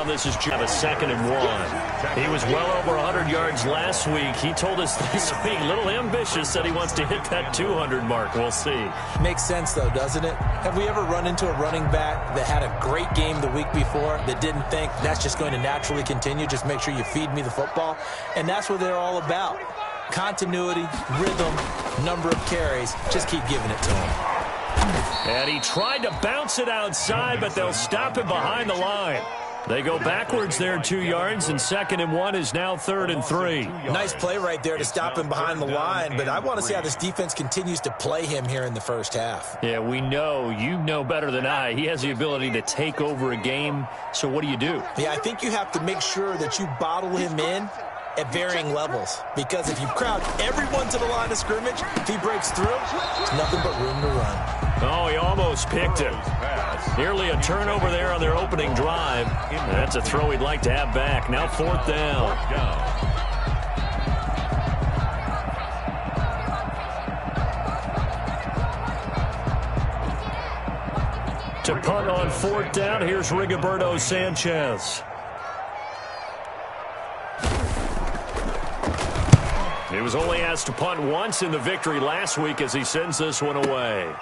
down. This is have a 2nd and 1. He was well over 100 yards last week. He told us this week, a little ambitious, said he wants to hit that 200 mark. We'll see. Makes sense, though, doesn't it? Have we ever run into a running back that had a great game the week before that didn't think that's just going to naturally continue? Just make sure you feed me the football. And that's what they're all about. Continuity, rhythm, number of carries. Just keep giving it to him. And he tried to bounce it outside, but they'll stop him behind the line. They go backwards there 2 yards, and 2nd and 1 is now 3rd and 3. Nice play right there to stop him behind the line, but I want to see how this defense continues to play him here in the first half. Yeah, we know. You know better than I. He has the ability to take over a game, so what do you do? Yeah, I think you have to make sure that you bottle him in at varying levels, because if you crowd everyone to the line of scrimmage, if he breaks through, there's nothing but room to run. Oh, he almost picked it. Nearly a turnover there on their opening drive. That's a throw he'd like to have back. Now 4th down. To punt on 4th down, here's Rigoberto Sanchez. He was only asked to punt once in the victory last week as he sends this one away.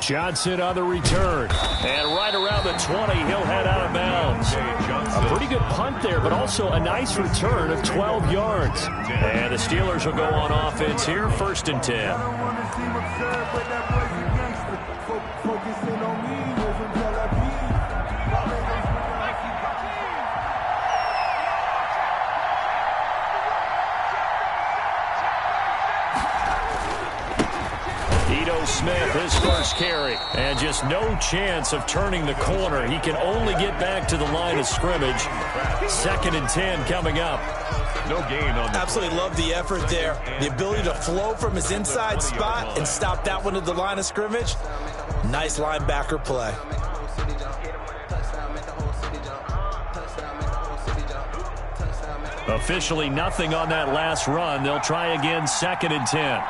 Johnson on the return. And right around the 20, he'll head out of bounds. A pretty good punt there, but also a nice return of 12 yards. And the Steelers will go on offense here, 1st and 10. Smith, his first carry, and just no chance of turning the corner. He can only get back to the line of scrimmage. 2nd and 10 coming up. No gain on that. Absolutely love the effort there. The ability to flow from his inside spot and stop that one at the line of scrimmage. Nice linebacker play. Officially nothing on that last run. They'll try again, 2nd and 10.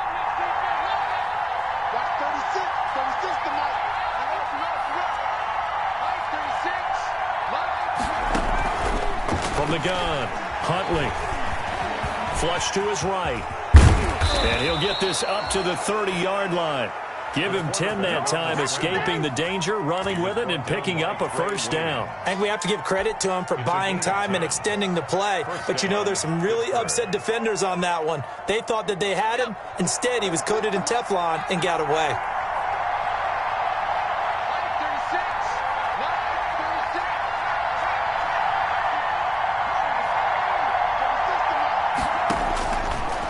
From the gun, Huntley. Flush to his right. And he'll get this up to the 30-yard line. Give him 10 that time, escaping the danger, running with it, and picking up a 1st down. I think we have to give credit to him for buying time and extending the play. But, you know, there's some really upset defenders on that one. They thought that they had him. Instead, he was coated in Teflon and got away.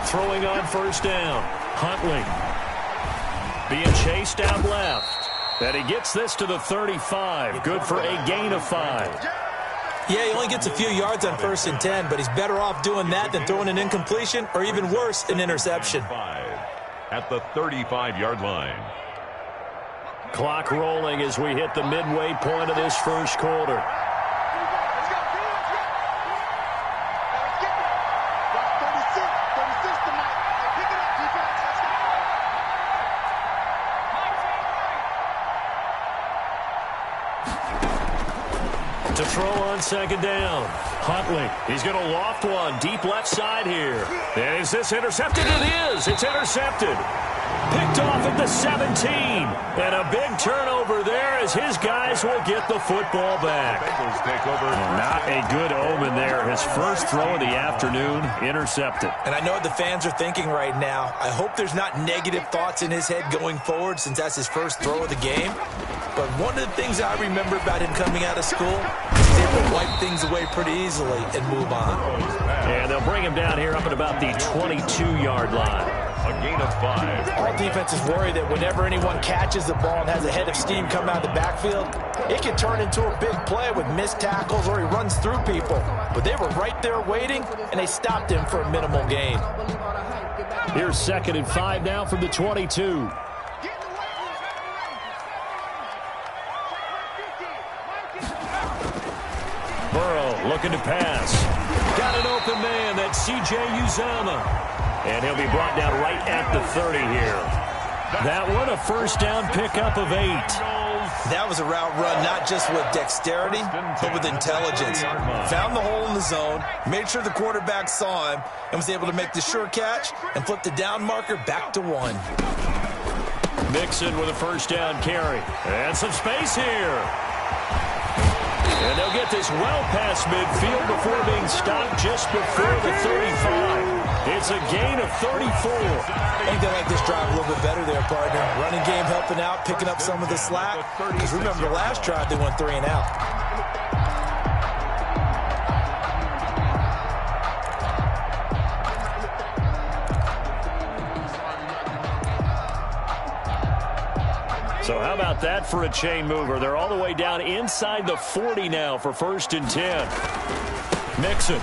Throwing on 1st down. Huntley being chased out left. And he gets this to the 35. Good for a gain of 5. Yeah, he only gets a few yards on 1st and 10, but he's better off doing that than throwing an incompletion or even worse, an interception. At the 35-yard line. Clock rolling as we hit the midway point of this first quarter. To throw on 2nd down. Huntley, he's going to loft one deep left side here. And is this intercepted? It is. It's intercepted. Picked off at the 17. And a big turnover there as his guys will get the football back. Bengals take over. Not a good omen there. His first throw of the afternoon, intercepted. And I know what the fans are thinking right now. I hope there's not negative thoughts in his head going forward since that's his first throw of the game. But one of the things I remember about him coming out of school is he's able to wipe things away pretty easily and move on. And they'll bring him down here up at about the 22-yard line. A gain of 5. All defenses worry that whenever anyone catches the ball and has a head of steam come out of the backfield, it can turn into a big play with missed tackles or he runs through people. But they were right there waiting, and they stopped him for a minimal gain. Here's 2nd and 5 now from the 22. Burrow looking to pass. Got an open man. That's C.J. Uzomah. And he'll be brought down right at the 30 here. That one, a 1st down pickup of 8. That was a route run not just with dexterity, but with intelligence. Found the hole in the zone, made sure the quarterback saw him, and was able to make the sure catch and flip the down marker back to 1. Mixon with a first down carry. And some space here. And they'll get this well past midfield before being stopped just before the 35. It's a gain of 34. I think they like this drive a little bit better there, partner. Running game helping out, picking up some of the slack. Because remember the last drive, they went 3 and out. So how about that for a chain mover? They're all the way down inside the 40 now for 1st and 10. Mixon.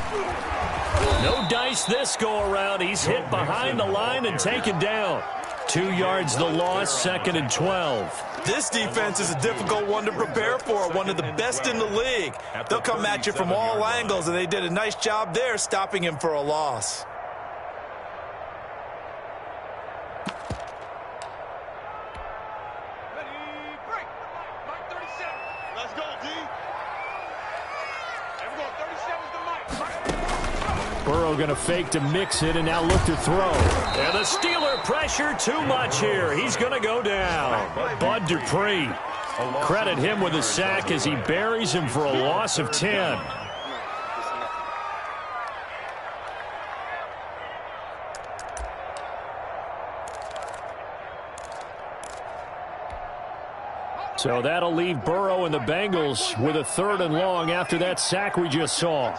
No dice this go-around. He's hit behind the line and taken down. 2 yards the loss, 2nd and 12. This defense is a difficult one to prepare for, one of the best in the league. They'll come at you from all angles, and they did a nice job there stopping him for a loss. Burrow going to fake to mix it and now look to throw. And the Steeler pressure too much here. He's going to go down. Bud Dupree. Credit him with a sack as he buries him for a loss of 10. So that'll leave Burrow and the Bengals with a 3rd and long after that sack we just saw.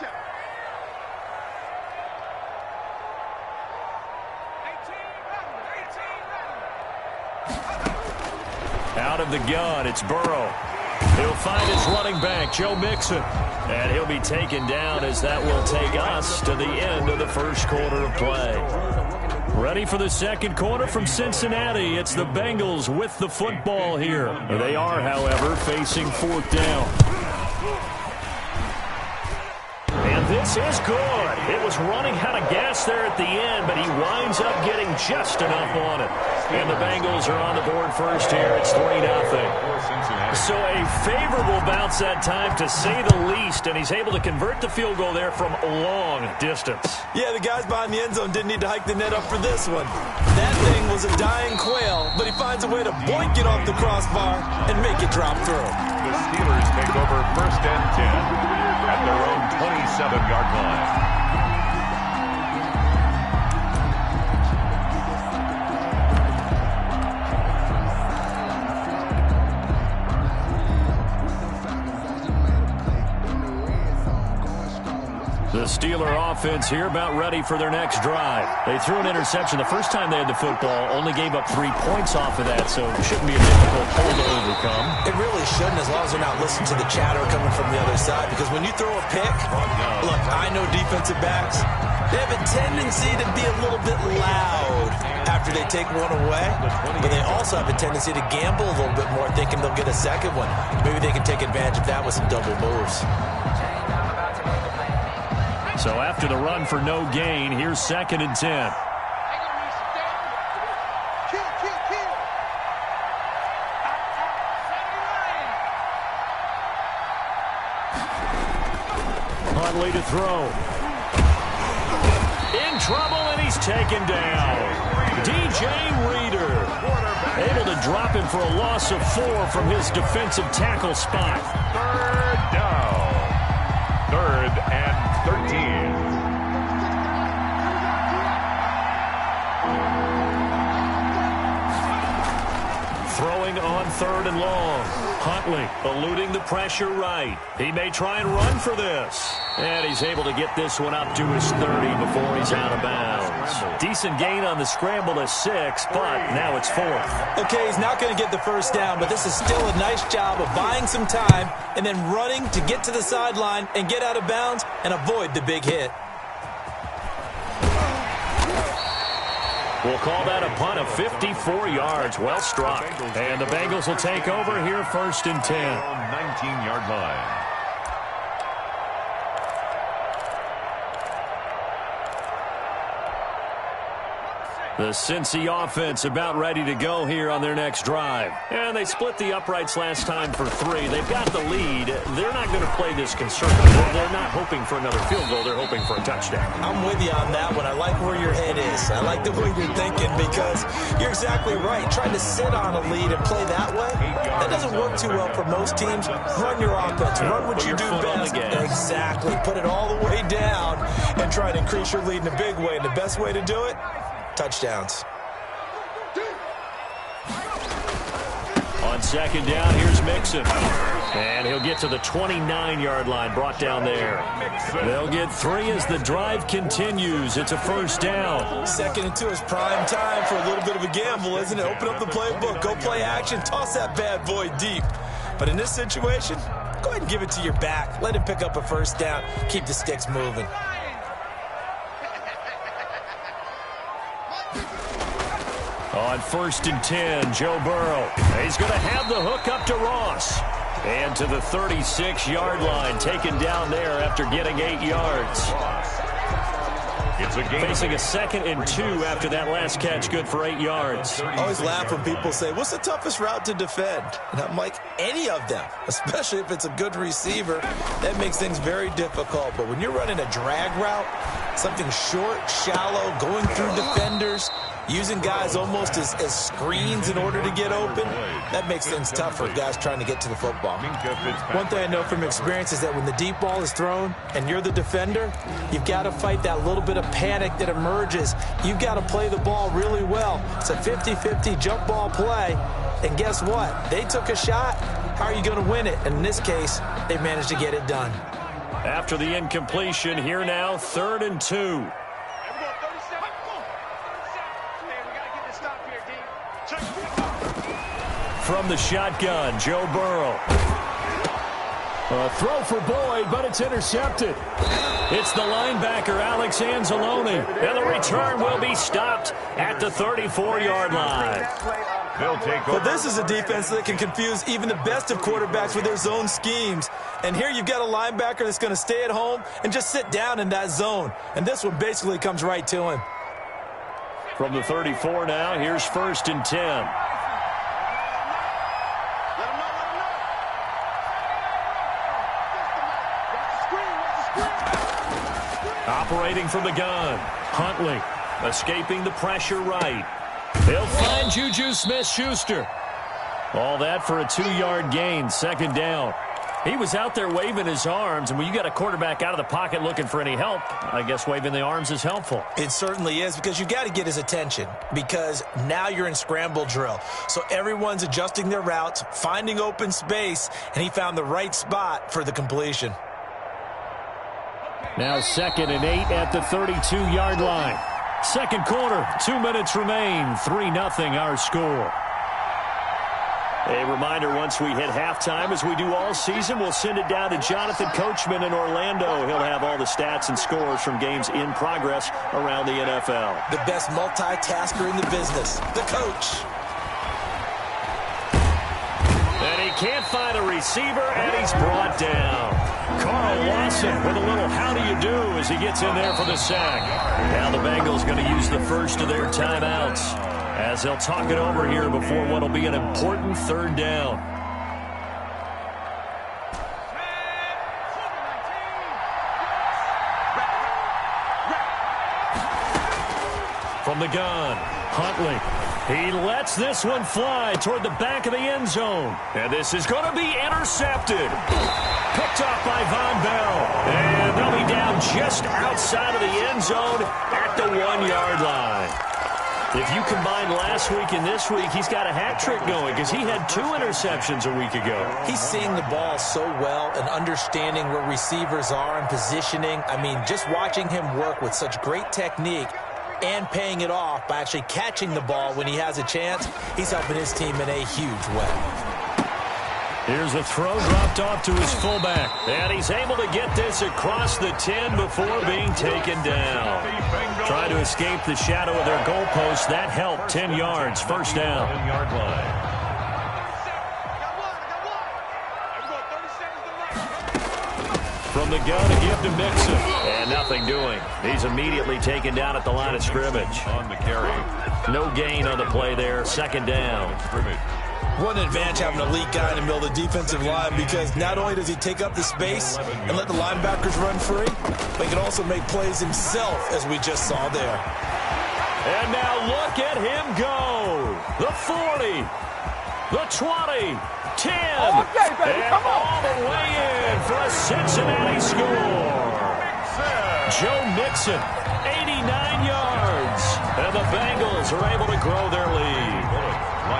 Out of the gun, it's Burrow. He'll find his running back, Joe Mixon. And he'll be taken down as that will take us to the end of the 1st quarter of play. Ready for the 2nd quarter from Cincinnati. It's the Bengals with the football here. They are, however, facing 4th down. And this is good. It was running out of gas there at the end, but he winds up getting just enough on it. And the Bengals are on the board first here. It's 3-0. So a favorable bounce that time, to say the least, and he's able to convert the field goal there from a long distance. Yeah, the guys behind the end zone didn't need to hike the net up for this one. That thing was a dying quail, but he finds a way to boink it off the crossbar and make it drop through. The Steelers take over 1st and 10 at their own 27-yard line. The Steeler offense here about ready for their next drive. They threw an interception the first time they had the football, only gave up 3 points off of that, so it shouldn't be a difficult hole to overcome. It really shouldn't, as long as they're not listening to the chatter coming from the other side, because when you throw a pick, look, I know defensive backs, they have a tendency to be a little bit loud after they take one away, but they also have a tendency to gamble a little bit more, thinking they'll get a second one. Maybe they can take advantage of that with some double moves. So after the run for no gain, here's 2nd and 10. Huntley to throw. In trouble, and he's taken down. DJ Reader able to drop him for a loss of 4 from his defensive tackle spot. 3rd down. 3rd and 13. Throwing on 3rd and long. Huntley eluding the pressure right. He may try and run for this. And he's able to get this one up to his 30 before he's out of bounds. Decent gain on the scramble to 6, but now it's 4th. Okay, he's not going to get the first down, but this is still a nice job of buying some time and then running to get to the sideline and get out of bounds and avoid the big hit. We'll call that a punt of 54 yards. Well struck. And the Bengals will take over here 1st and 10. 19-yard line. The Cincy offense about ready to go here on their next drive. And they split the uprights last time for 3. They've got the lead. They're not going to play this conservative. They're not hoping for another field goal. They're hoping for a touchdown. I'm with you on that one. I like where your head is. I like the way you're thinking because you're exactly right. Trying to sit on a lead and play that way, that doesn't work too well for most teams. Run your offense. Run what you do best. Exactly. Put it all the way down and try to increase your lead in a big way. And the best way to do it, touchdowns. On second down, here's Mixon. And he'll get to the 29-yard line, brought down there. They'll get 3 as the drive continues. It's a first down. 2nd and 2 is prime time for a little bit of a gamble, isn't it? Open up the playbook, go play action, toss that bad boy deep. But in this situation, go ahead and give it to your back. Let him pick up a first down. Keep the sticks moving. On 1st and 10, Joe Burrow. He's going to have the hook up to Ross. And to the 36-yard line, taken down there after getting 8 yards. Facing a 2nd and 2 after that last catch, good for 8 yards. I always laugh when people say, what's the toughest route to defend? And I'm like, any of them, especially if it's a good receiver. That makes things very difficult. But when you're running a drag route, something short, shallow, going through defenders, using guys almost as screens in order to get open, that makes things tough for guys trying to get to the football. One thing I know from experience is that when the deep ball is thrown and you're the defender, you've got to fight that little bit of panic that emerges. You've got to play the ball really well. It's a 50-50 jump ball play. And guess what? They took a shot. How are you going to win it? And in this case, they managed to get it done. After the incompletion, here now, 3rd and 2. From the shotgun, Joe Burrow. A throw for Boyd, but it's intercepted. It's the linebacker, Alex Anzalone. And the return will be stopped at the 34-yard line. But this is a defense that can confuse even the best of quarterbacks with their zone schemes. And here you've got a linebacker that's going to stay at home and just sit down in that zone. And this one basically comes right to him. From the 34 now, here's 1st and 10. Operating from the gun, Huntley escaping the pressure right. He'll find Juju Smith-Schuster. All that for a 2-yard gain, 2nd down. He was out there waving his arms, and when you got a quarterback out of the pocket looking for any help, I guess waving the arms is helpful. It certainly is, because you got to get his attention, because now you're in scramble drill. So everyone's adjusting their routes, finding open space, and he found the right spot for the completion. Now 2nd and 8 at the 32-yard line. 2nd quarter, 2 minutes remain, 3-0 our score. A reminder, once we hit halftime, as we do all season, we'll send it down to Jonathan Coachman in Orlando. He'll have all the stats and scores from games in progress around the NFL. The best multitasker in the business, the coach. And he can't find a receiver, and he's brought down. Carl Lawson with a little how do you do as he gets in there for the sack. Now the Bengals going to use the first of their timeouts as they'll talk it over here before what will be an important 3rd down. From the gun, Huntley. He lets this one fly toward the back of the end zone. And this is going to be intercepted. Picked off by Von Bell. And they'll be down just outside of the end zone at the 1-yard line. If you combine last week and this week, he's got a hat trick going because he had 2 interceptions a week ago. He's seeing the ball so well and understanding where receivers are and positioning. I mean, just watching him work with such great technique and paying it off by actually catching the ball when he has a chance, he's helping his team in a huge way. Here's a throw dropped off to his fullback. And he's able to get this across the 10 before being taken down. Trying to escape the shadow of their goalpost. That helped. 10 yards. First down. from the gun to give to Mixon. And nothing doing. He's immediately taken down at the line of scrimmage. On the carry. No gain on the play there. Second down. What an advantage having an elite guy in the middle of the defensive line, because not only does he take up the space and let the linebackers run free, but he can also make plays himself, as we just saw there. And now look at him go. The 40, the 20, 10, and all the way in for a Cincinnati score. Joe Mixon, 89 yards, and the Bengals are able to grow their lead.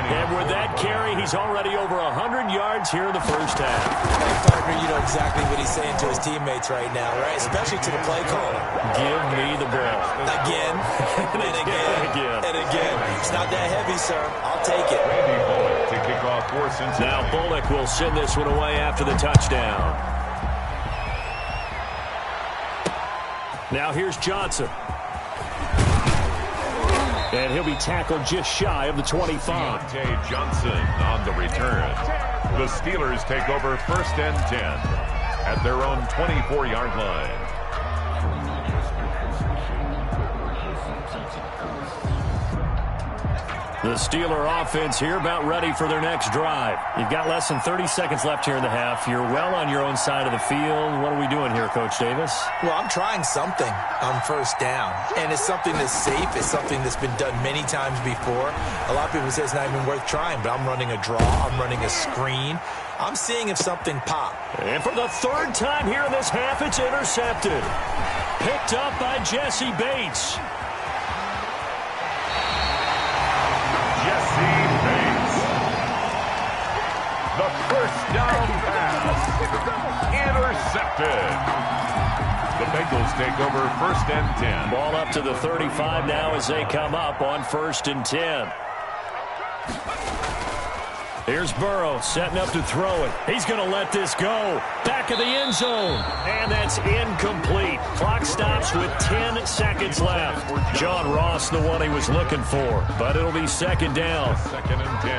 And with that carry, he's already over 100 yards here in the first half. Hey, partner, you know exactly what he's saying to his teammates right now, right? Especially to the play caller. Give me the ball. Again, and again, and again. It's not that heavy, sir. I'll take it. To kick off for Cincinnati. Now Bullock will send this one away after the touchdown. Now here's Johnson. And he'll be tackled just shy of the 25. Deontay Johnson on the return. The Steelers take over 1st and 10 at their own 24-yard line. The Steeler offense here about ready for their next drive. You've got less than 30 seconds left here in the half. You're well on your own side of the field. What are we doing here, Coach Davis? Well, I'm trying something on 1st down, and it's something that's safe. It's something that's been done many times before. A lot of people say it's not even worth trying, but I'm running a draw. I'm running a screen. I'm seeing if something pops. And for the 3rd time here in this half, it's intercepted. Picked up by Jesse Bates. The 1st down pass. Intercepted. The Bengals take over 1st and 10. Ball up to the 35 now as they come up on 1st and 10. Here's Burrow setting up to throw it. He's going to let this go. Back of the end zone. And that's incomplete. Clock stops with 10 seconds left. John Ross, the one he was looking for. But it'll be 2nd down. 2nd and 10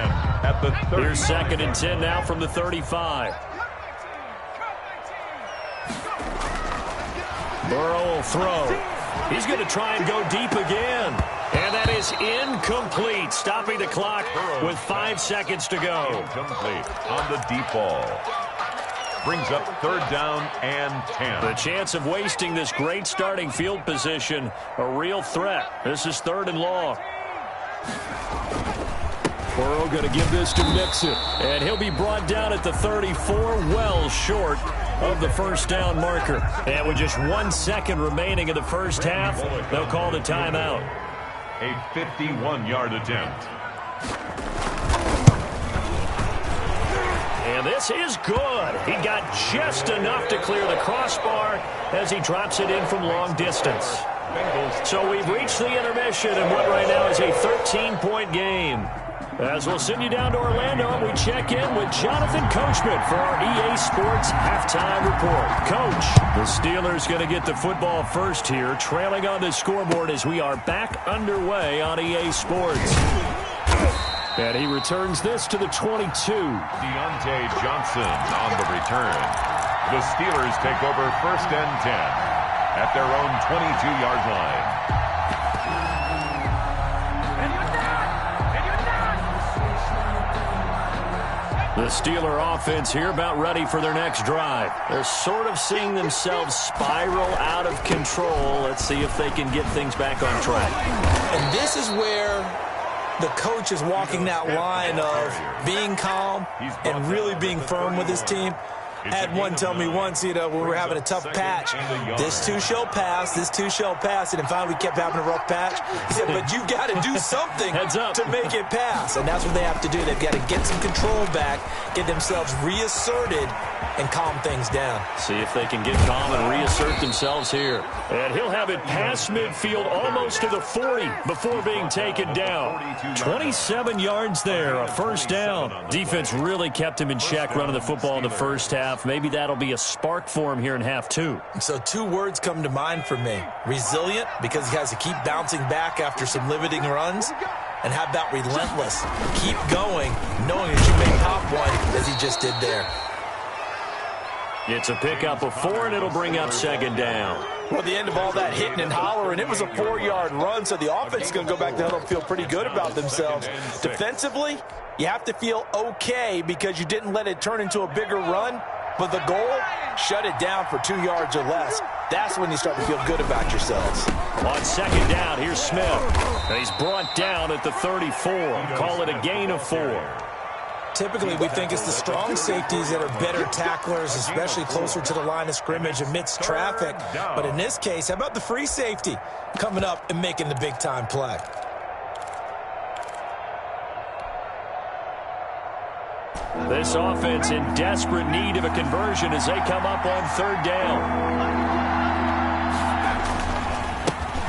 at the 30. Here's 2nd and 10 now from the 35. Burrow will throw. He's going to try and go deep again. And that is incomplete, stopping the clock with 5 seconds to go. Incomplete on the deep ball. Brings up 3rd down and 10. The chance of wasting this great starting field position, a real threat. This is 3rd and long. Burrow going to give this to Mixon, and he'll be brought down at the 34, well short of the 1st down marker. And with just 1 second remaining in the first half, they'll call the timeout. A 51-yard attempt. And this is good. He got just enough to clear the crossbar as he drops it in from long distance. So we've reached the intermission in what right now is a 13-point game. As we'll send you down to Orlando, and we check in with Jonathan Coachman for our EA Sports Halftime Report. Coach, the Steelers going to get the football first here, trailing on the scoreboard as we are back underway on EA Sports. And he returns this to the 22. Deontay Johnson on the return. The Steelers take over 1st and 10 at their own 22-yard line. The Steeler offense here about ready for their next drive. They're sort of seeing themselves spiral out of control. Let's see if they can get things back on track. And this is where the coach is walking that line of being calm and really being firm with his team. Had one tell me once, when we were having a tough patch, this too shall pass, this too shall pass. And then finally we kept having a rough patch. He said, but you got to do something to make it pass. And that's what they have to do. They've got to get some control back, get themselves reasserted, and calm things down. See if they can get calm and reassert themselves here. And he'll have it past midfield almost to the 40 before being taken down. 27 yards there, a 1st down. Defense really kept him in check running the football in the first half. Maybe that'll be a spark for him here in half 2. So 2 words come to mind for me. Resilient, because he has to keep bouncing back after some limiting runs. And how about relentless? Keep going, knowing that you may pop one as he just did there. It's a pickup of 4, and it'll bring up second down. Well, the end of all that hitting and hollering, it was a 4-yard run, so the offense is going to go back to the huddle and feel pretty good about themselves. Defensively, you have to feel okay because you didn't let it turn into a bigger run, but the goal, shut it down for 2 yards or less. That's when you start to feel good about yourselves. On second down, here's Smith. And he's brought down at the 34. Call it a gain of 4. Typically, we think it's the strong safeties that are better tacklers, especially closer to the line of scrimmage amidst traffic. But in this case, how about the free safety coming up and making the big-time play? This offense in desperate need of a conversion as they come up on third down.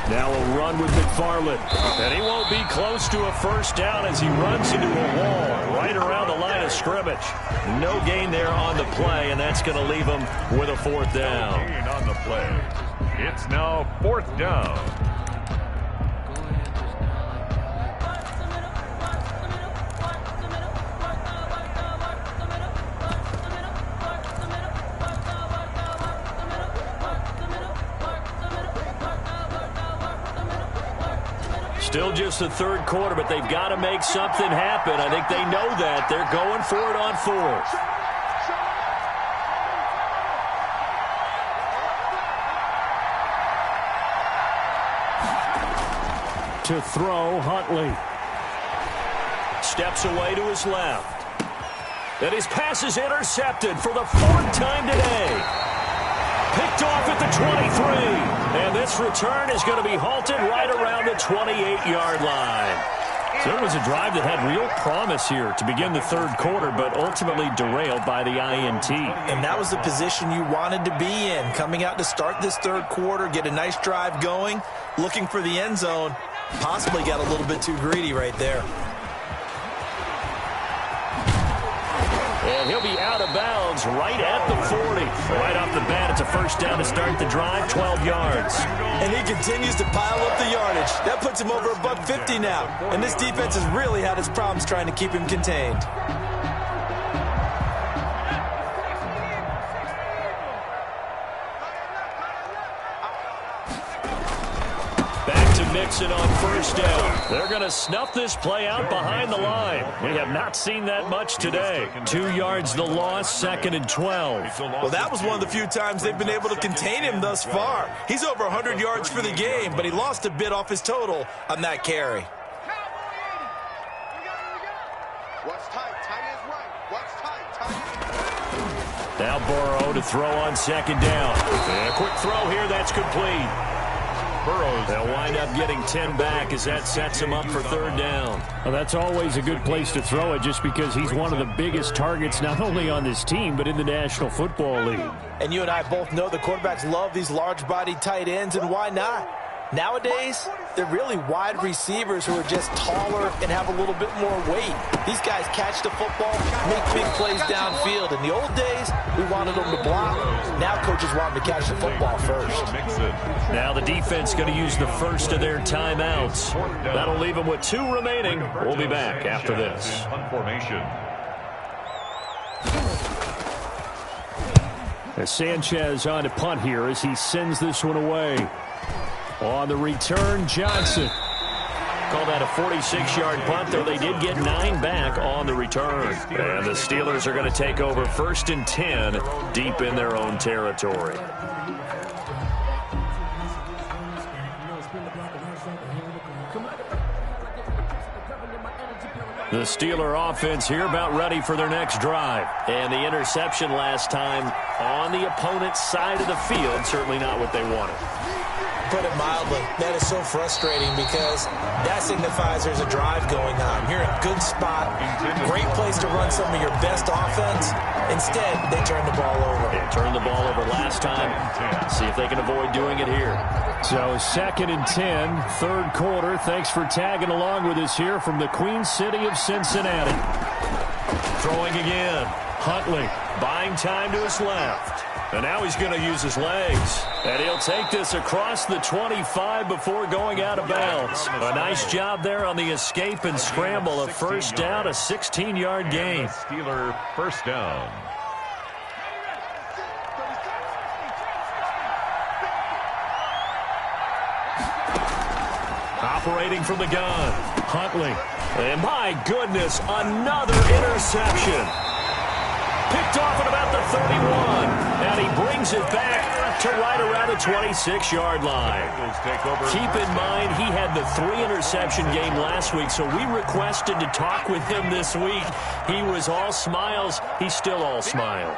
Now a run with McFarland. And he won't be close to a first down as he runs into a wall right around the line of scrimmage. No gain there on the play, and that's going to leave him with a fourth down. No gain on the play. It's now fourth down. Still just the third quarter, but they've got to make something happen. I think they know that. They're going for it on fourth. To throw, Huntley. Steps away to his left. And his pass is intercepted for the 4th time today. Picked off at the 23. And this return is going to be halted right around the 28-yard line. So it was a drive that had real promise here to begin the third quarter, but ultimately derailed by the INT. And that was the position you wanted to be in, coming out to start this third quarter, get a nice drive going, looking for the end zone. Possibly got a little bit too greedy right there. And he'll be out of bounds right at the 40. Right off the bat, it's a first down to start the drive, 12 yards. And he continues to pile up the yardage. That puts him over $150 now. And this defense has really had its problems trying to keep him contained. Mixon on first down. They're going to snuff this play out behind the line. We have not seen that much today. 2 yards the loss, 2nd and 12. Well, that was one of the few times they've been able to contain him thus far. He's over 100 yards for the game, but he lost a bit off his total on that carry. Now Burrow to throw on second down. And a quick throw here, that's complete. They'll wind up getting 10 back as that sets him up for third down. Well, that's always a good place to throw it just because he's one of the biggest targets not only on this team but in the National Football League. And you and I both know the quarterbacks love these large-bodied tight ends, and why not? Nowadays, they're really wide receivers who are just taller and have a little bit more weight. These guys catch the football, make big plays downfield. In the old days, we wanted them to block. Now coaches want them to catch the football first. Now the defense going to use the first of their timeouts. That'll leave them with 2 remaining. We'll be back after this. As Sanchez on to punt here as he sends this one away. On the return, Johnson. Call that a 46-yard punt, though they did get 9 back on the return. And the Steelers are going to take over 1st and 10 deep in their own territory. The Steeler offense here about ready for their next drive. And the interception last time on the opponent's side of the field, certainly not what they wanted. Put it mildly, that is so frustrating because that signifies there's a drive going on. You're in a good spot, great place to run some of your best offense. Instead, they turn the ball over. They turned the ball over last time. See if they can avoid doing it here. So 2nd and 10, third quarter. Thanks for tagging along with us here from the Queen City of Cincinnati. Throwing again. Huntley buying time to his left. And now he's going to use his legs. And he'll take this across the 25 before going out of bounds. A nice job there on the escape and scramble. A first down, a 16-yard gain. Steeler first down. operating from the gun. Huntley. And my goodness, another interception. Picked off at about the 31. And he brings it back to right around the 26-yard line. Keep in mind, he had the 3-interception game last week, so we requested to talk with him this week. He was all smiles. He's still all smile.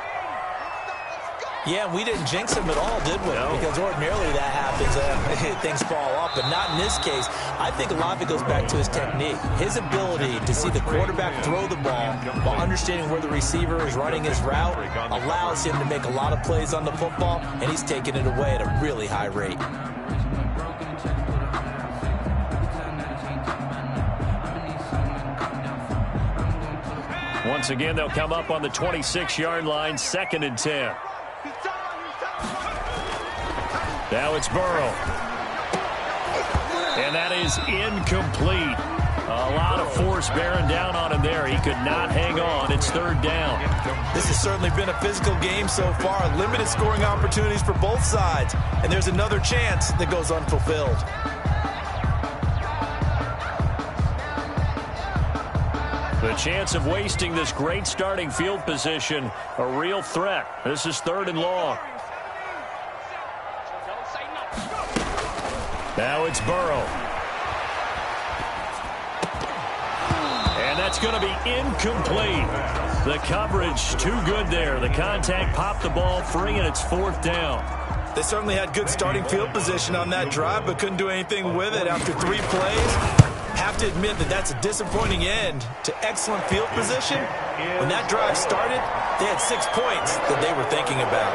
Yeah, we didn't jinx him at all, did we? No. Because ordinarily that happens. Things fall off, but not in this case. I think a lot of it goes back to his technique. His ability to see the quarterback throw the ball while understanding where the receiver is running his route allows him to make a lot of plays on the football, and he's taking it away at a really high rate. Once again, they'll come up on the 26-yard line, 2nd and 10. Now it's Burrow. And that is incomplete. A lot of force bearing down on him there. He could not hang on. It's 3rd down. This has certainly been a physical game so far. Limited scoring opportunities for both sides. And there's another chance that goes unfulfilled. The chance of wasting this great starting field position, a real threat. This is 3rd and long. Now it's Burrow. And that's going to be incomplete. The coverage too good there. The contact popped the ball free, and it's 4th down. They certainly had good starting field position on that drive, but couldn't do anything with it after 3 plays. Have to admit that that's a disappointing end to excellent field position. When that drive started, they had 6 points that they were thinking about.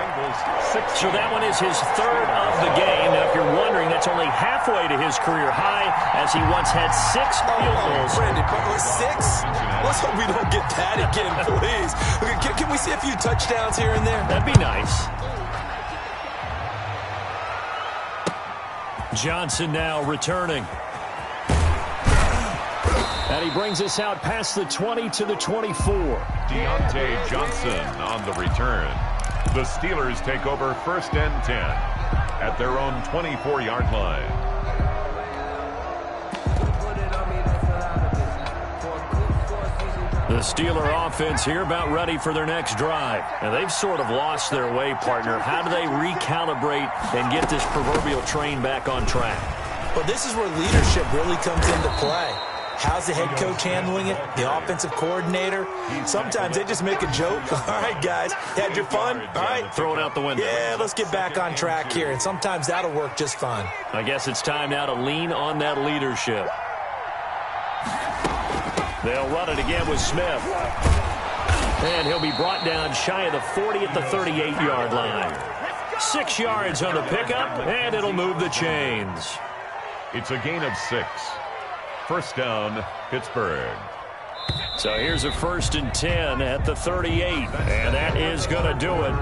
So that one is his 3rd of the game. Now, if you're wondering, that's only halfway to his career high, as he once had 6 field goals. Brandon, 6? Let's hope we don't get that again, please. Can we see a few touchdowns here and there? That'd be nice. Johnson now returning. And he brings us out past the 20 to the 24. Deontay Johnson on the return. The Steelers take over 1st and 10 at their own 24-yard line. The Steeler offense here about ready for their next drive. And they've sort of lost their way, partner. How do they recalibrate and get this proverbial train back on track? Well, this is where leadership really comes into play. How's the head coach handling it? The offensive coordinator? Sometimes they just make a joke. All right, guys, had your fun? All right. Throw it out the window. Yeah, let's get back on track here. And sometimes that'll work just fine. I guess it's time now to lean on that leadership. They'll run it again with Smith. And he'll be brought down shy of the 40 at the 38-yard line. 6 yards on the pickup, and it'll move the chains. It's a gain of 6. 1st down, Pittsburgh. So here's a 1st and 10 at the 38. And that is going to do it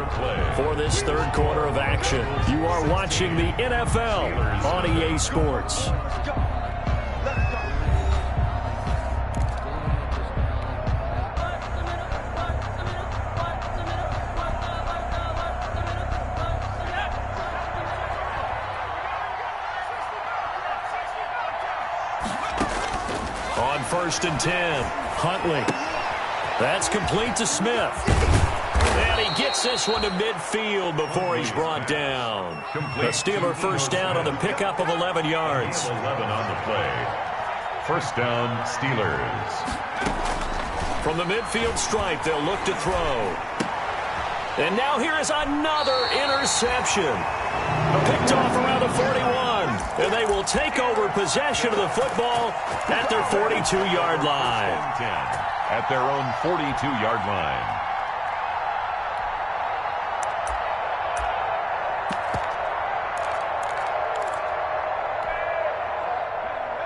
for this 3rd quarter of action. You are watching the NFL on EA Sports. On 1st and 10, Huntley. That's complete to Smith. And he gets this one to midfield before he's brought down. The Steeler 1st down on the pickup of 11 yards. 11 on the play. 1st down, Steelers. From the midfield stripe, they'll look to throw. And now here is another interception. Picked off around the 41. And they will take over possession of the football at their 42-yard line. 10 at their own 42-yard line.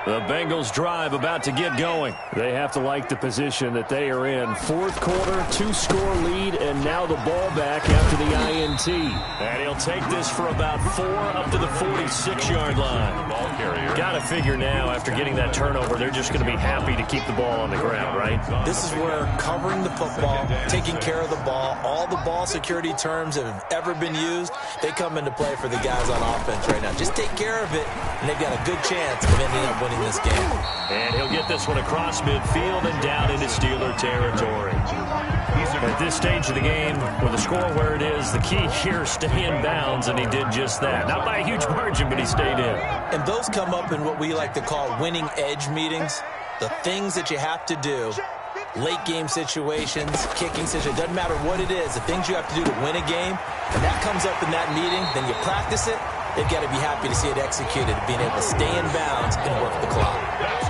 The Bengals drive about to get going. They have to like the position that they are in. 4th quarter, 2-score lead, and now the ball back after the INT. And he'll take this for about 4 up to the 46-yard line. Ball carrier. Got to figure now, after getting that turnover, they're just going to be happy to keep the ball on the ground, right? This is where covering the football, taking care of the ball, all the ball security terms that have ever been used, they come into play for the guys on offense right now. Just take care of it, and they've got a good chance of ending up winning in this game. And he'll get this one across midfield and down into Steeler territory. At this stage of the game, with the score where it is, the key here is stay in bounds, and he did just that. Not by a huge margin, but he stayed in. And those come up in what we like to call winning edge meetings. The things that you have to do, late game situations, kicking situations, doesn't matter what it is, the things you have to do to win a game, and that comes up in that meeting, then you practice it, they've got to be happy to see it executed, being able to stay in bounds and work the clock.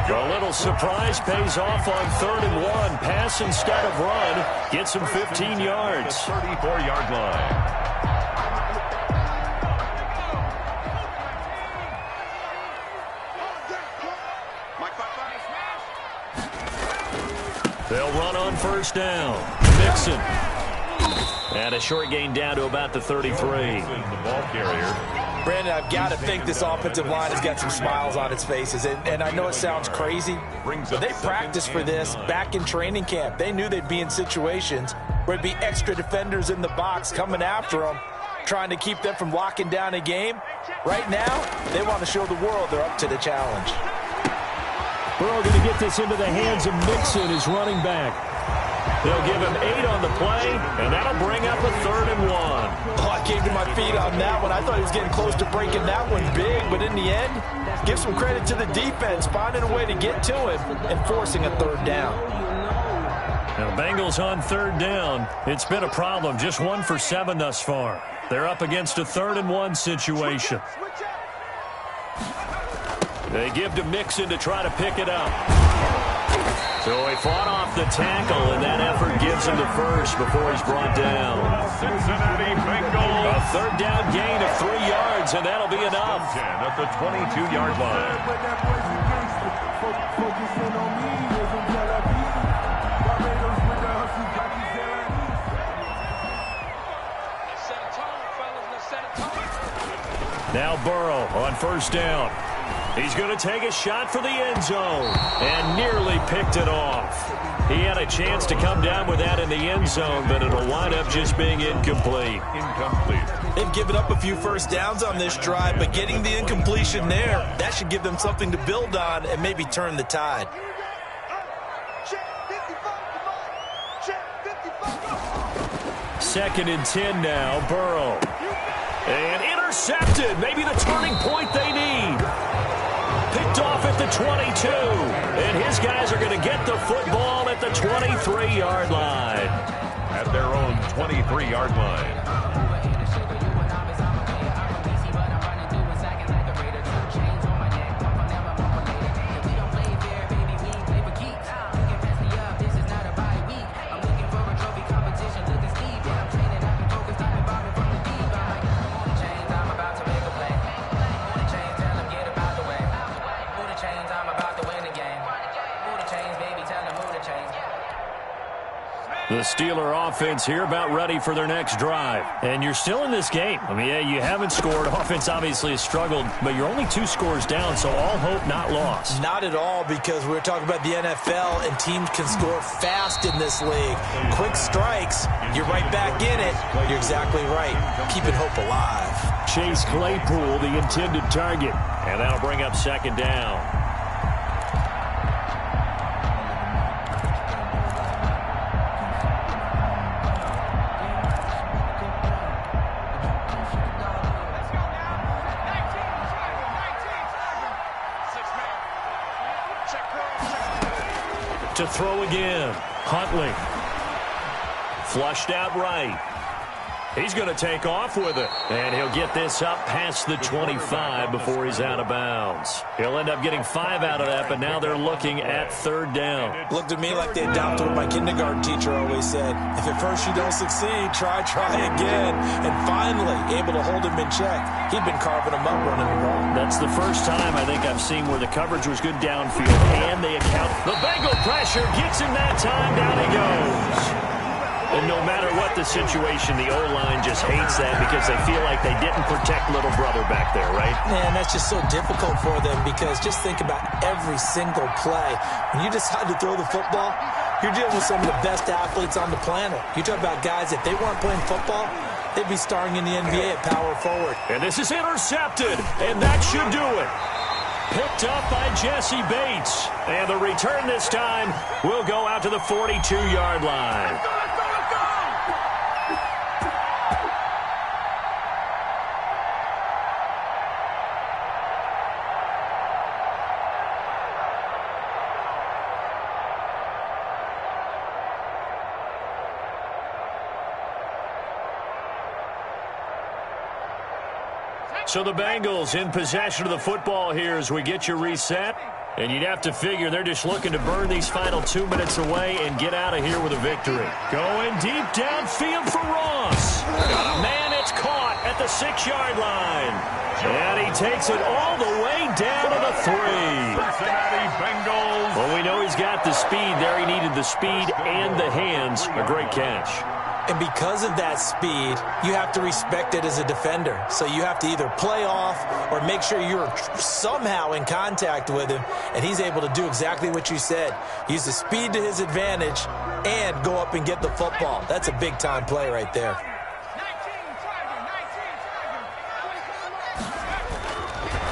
A little surprise pays off on 3rd and 1. Pass instead of run. Gets him 15 yards. 34-yard line. They'll run on 1st down. Mixon. And a short gain down to about the 33. The ball carrier. Brandon, I've got to think this offensive line has got some smiles on its faces. And I know it sounds crazy, but they practiced for this back in training camp. They knew they'd be in situations where there'd be extra defenders in the box coming after them, trying to keep them from locking down a game. Right now, they want to show the world they're up to the challenge. Burrow going to get this into the hands of Mixon, his running back. They'll give him 8 on the play, and that'll bring up a 3rd and 1. Oh, I came to my feet on that one. I thought he was getting close to breaking that one big, but in the end, give some credit to the defense, finding a way to get to him and forcing a 3rd down. Now, Bengals on 3rd down. It's been a problem, just 1 for 7 thus far. They're up against a 3rd and 1 situation. They give to Mixon to try to pick it up. So he fought off the tackle, and that effort gives him the first before he's brought down. Cincinnati Bengals. A 3rd down gain of 3 yards, and that'll be enough. 10 at the 22-yard line. Now Burrow on 1st down. He's going to take a shot for the end zone and nearly picked it off. He had a chance to come down with that in the end zone, but it'll wind up just being incomplete. They've given up a few 1st downs on this drive, but getting the incompletion there, that should give them something to build on and maybe turn the tide. Second and 10 now, Burrow. And intercepted, maybe the turning point they need. Picked off at the 22, and his guys are going to get the football at the 23-yard line. At their own 23-yard line. The Steeler offense here about ready for their next drive. And you're still in this game. I mean, yeah, you haven't scored. Offense obviously has struggled, but you're only 2 scores down, so all hope not lost. Not at all, because we're talking about the NFL, and teams can score fast in this league. Quick strikes, you're right back in it. You're exactly right. Keeping hope alive. Chase Claypool, the intended target. And that'll bring up 2nd down. To throw again. Huntley. Flushed out right. He's going to take off with it. And he'll get this up past the 25 before he's out of bounds. He'll end up getting 5 out of that, but now they're looking at 3rd down. Looked to me like they adopted what my kindergarten teacher always said. If at first you don't succeed, try again. And finally, able to hold him in check. He'd been carving him up running the ball. That's the first time I think I've seen where the coverage was good downfield, and they account. The Bengal pressure gets him that time. Down he goes. And no matter what the situation, the O-line just hates that because they feel like they didn't protect little brother back there, right? Man, that's just so difficult for them because just think about every single play. When you decide to throw the football, you're dealing with some of the best athletes on the planet. You talk about guys, if they weren't playing football, they'd be starring in the NBA at power forward. And this is intercepted, and that should do it. Picked up by Jesse Bates. And the return this time will go out to the 42-yard line. So the Bengals in possession of the football here as we get you reset. And you'd have to figure they're just looking to burn these final 2 minutes away and get out of here with a victory. Going deep downfield for Ross. Got a man, it's caught at the 6-yard line. And he takes it all the way down to the 3. Cincinnati Bengals. Well, we know he's got the speed there. He needed the speed and the hands. A great catch. And because of that speed, you have to respect it as a defender. So you have to either play off or make sure you're somehow in contact with him, and he's able to do exactly what you said. Use the speed to his advantage and go up and get the football. That's a big-time play right there.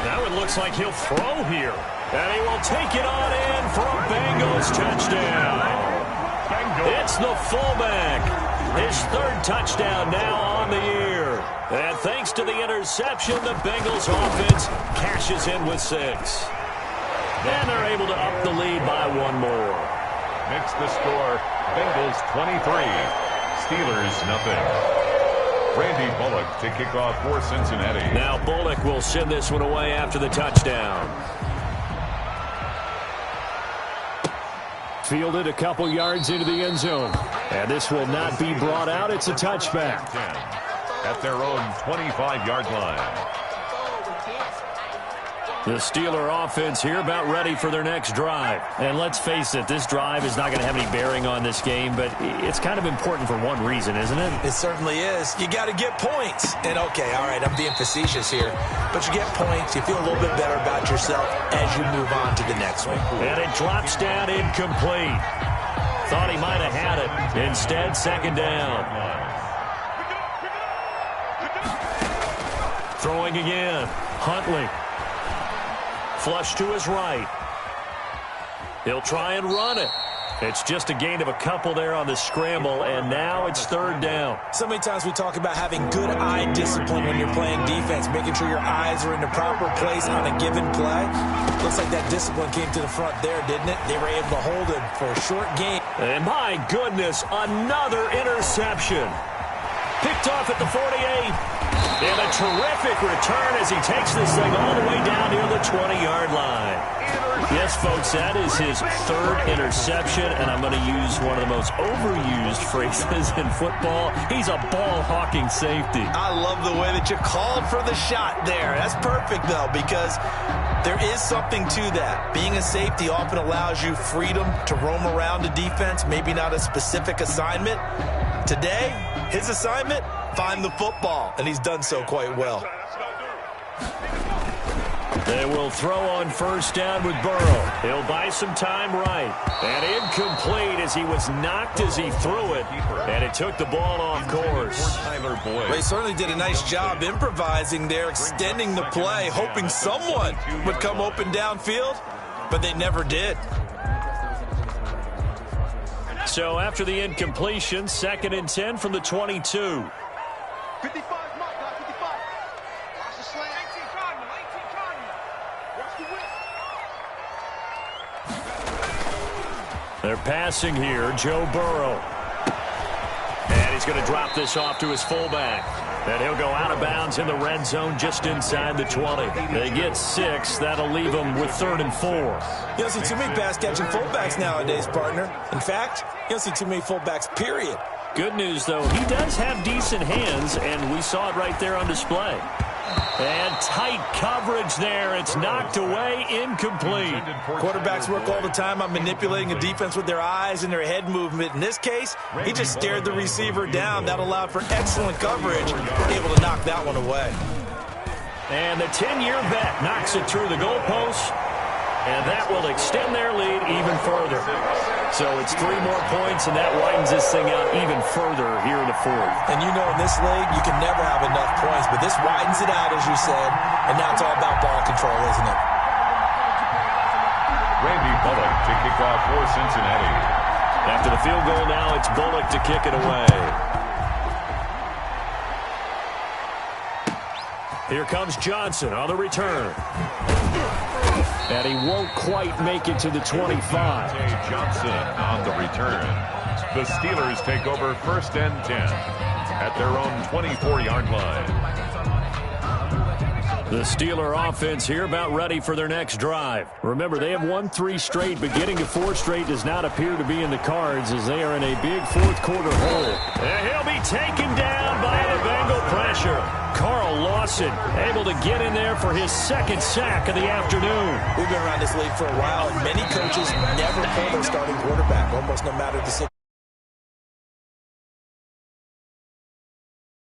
Now it looks like he'll throw here. And he will take it on in for a Bengals touchdown. It's the fullback. His 3rd touchdown now on the year. And thanks to the interception, the Bengals offense cashes in with 6. And they're able to up the lead by 1 more. Makes the score Bengals 23, Steelers nothing. Randy Bullock to kick off for Cincinnati. Now Bullock will send this one away after the touchdown. Fielded a couple yards into the end zone. And this will not be brought out. It's a touchback. At their own 25-yard line. The Steeler offense here about ready for their next drive. And let's face it, this drive is not going to have any bearing on this game, but it's kind of important for one reason, isn't it? It certainly is. You got to get points. And, okay, all right, I'm being facetious here. But you get points, you feel a little bit better about yourself as you move on to the next one. And it drops down incomplete. Thought he might have had it. Instead, 2nd down. Throwing again. Huntley. Flush to his right. He'll try and run it. It's just a gain of a couple there on the scramble, and now it's 3rd down. So many times we talk about having good eye discipline when you're playing defense, making sure your eyes are in the proper place on a given play. Looks like that discipline came to the front there, didn't it? They were able to hold it for a short game. And my goodness, another interception. Picked off at the 48. And a terrific return as he takes this thing all the way down near the 20-yard line. Yes, folks, that is his 3rd interception, and I'm going to use one of the most overused phrases in football. He's a ball-hawking safety. I love the way that you called for the shot there. That's perfect, though, because there is something to that. Being a safety often allows you freedom to roam around the defense, maybe not a specific assignment. Today, his assignment, find the football, and he's done so quite well. They will throw on 1st down with Burrow. He'll buy some time right. And incomplete as he was knocked as he threw it. And it took the ball off course. They certainly did a nice job improvising there, extending the play, hoping someone would come open downfield, but they never did. So after the incompletion, 2nd and 10 from the 22. 55, mark that, 55. Watch the slant. 18 Cardinal, 18 Cardinal. Watch the whip. They're passing here, Joe Burrow. And he's going to drop this off to his fullback. And he'll go out of bounds in the red zone just inside the 20. They get 6. That'll leave them with 3rd and 4. You don't see too many pass-catching fullbacks nowadays, partner. In fact, you don't see too many fullbacks, period. Good news, though, he does have decent hands, and we saw it right there on display. And tight coverage there. It's knocked away, incomplete. Quarterbacks work all the time on manipulating a defense with their eyes and their head movement. In this case, he just stared the receiver down. That allowed for excellent coverage, able to knock that one away. And the 10-year vet knocks it through the goalpost, and that will extend their lead even further. So it's 3 more points, and that widens this thing out even further here in the 4th. And you know in this league, you can never have enough points, but this widens it out, as you said, and now it's all about ball control, isn't it? Randy Bullock to kick off for Cincinnati. After the field goal now, it's Bullock to kick it away. Here comes Johnson on the return. And he won't quite make it to the 25. Johnson on the return. The Steelers take over 1st and 10 at their own 24-yard line. The Steeler offense here about ready for their next drive. Remember, they have won 3 straight, but getting to 4 straight does not appear to be in the cards as they are in a big fourth-quarter hole. And he'll be taken down by the Bengal pressure. Carl Lawson able to get in there for his 2nd sack of the afternoon. We've been around this league for a while, and many coaches never pull their starting quarterback, almost no matter the situation.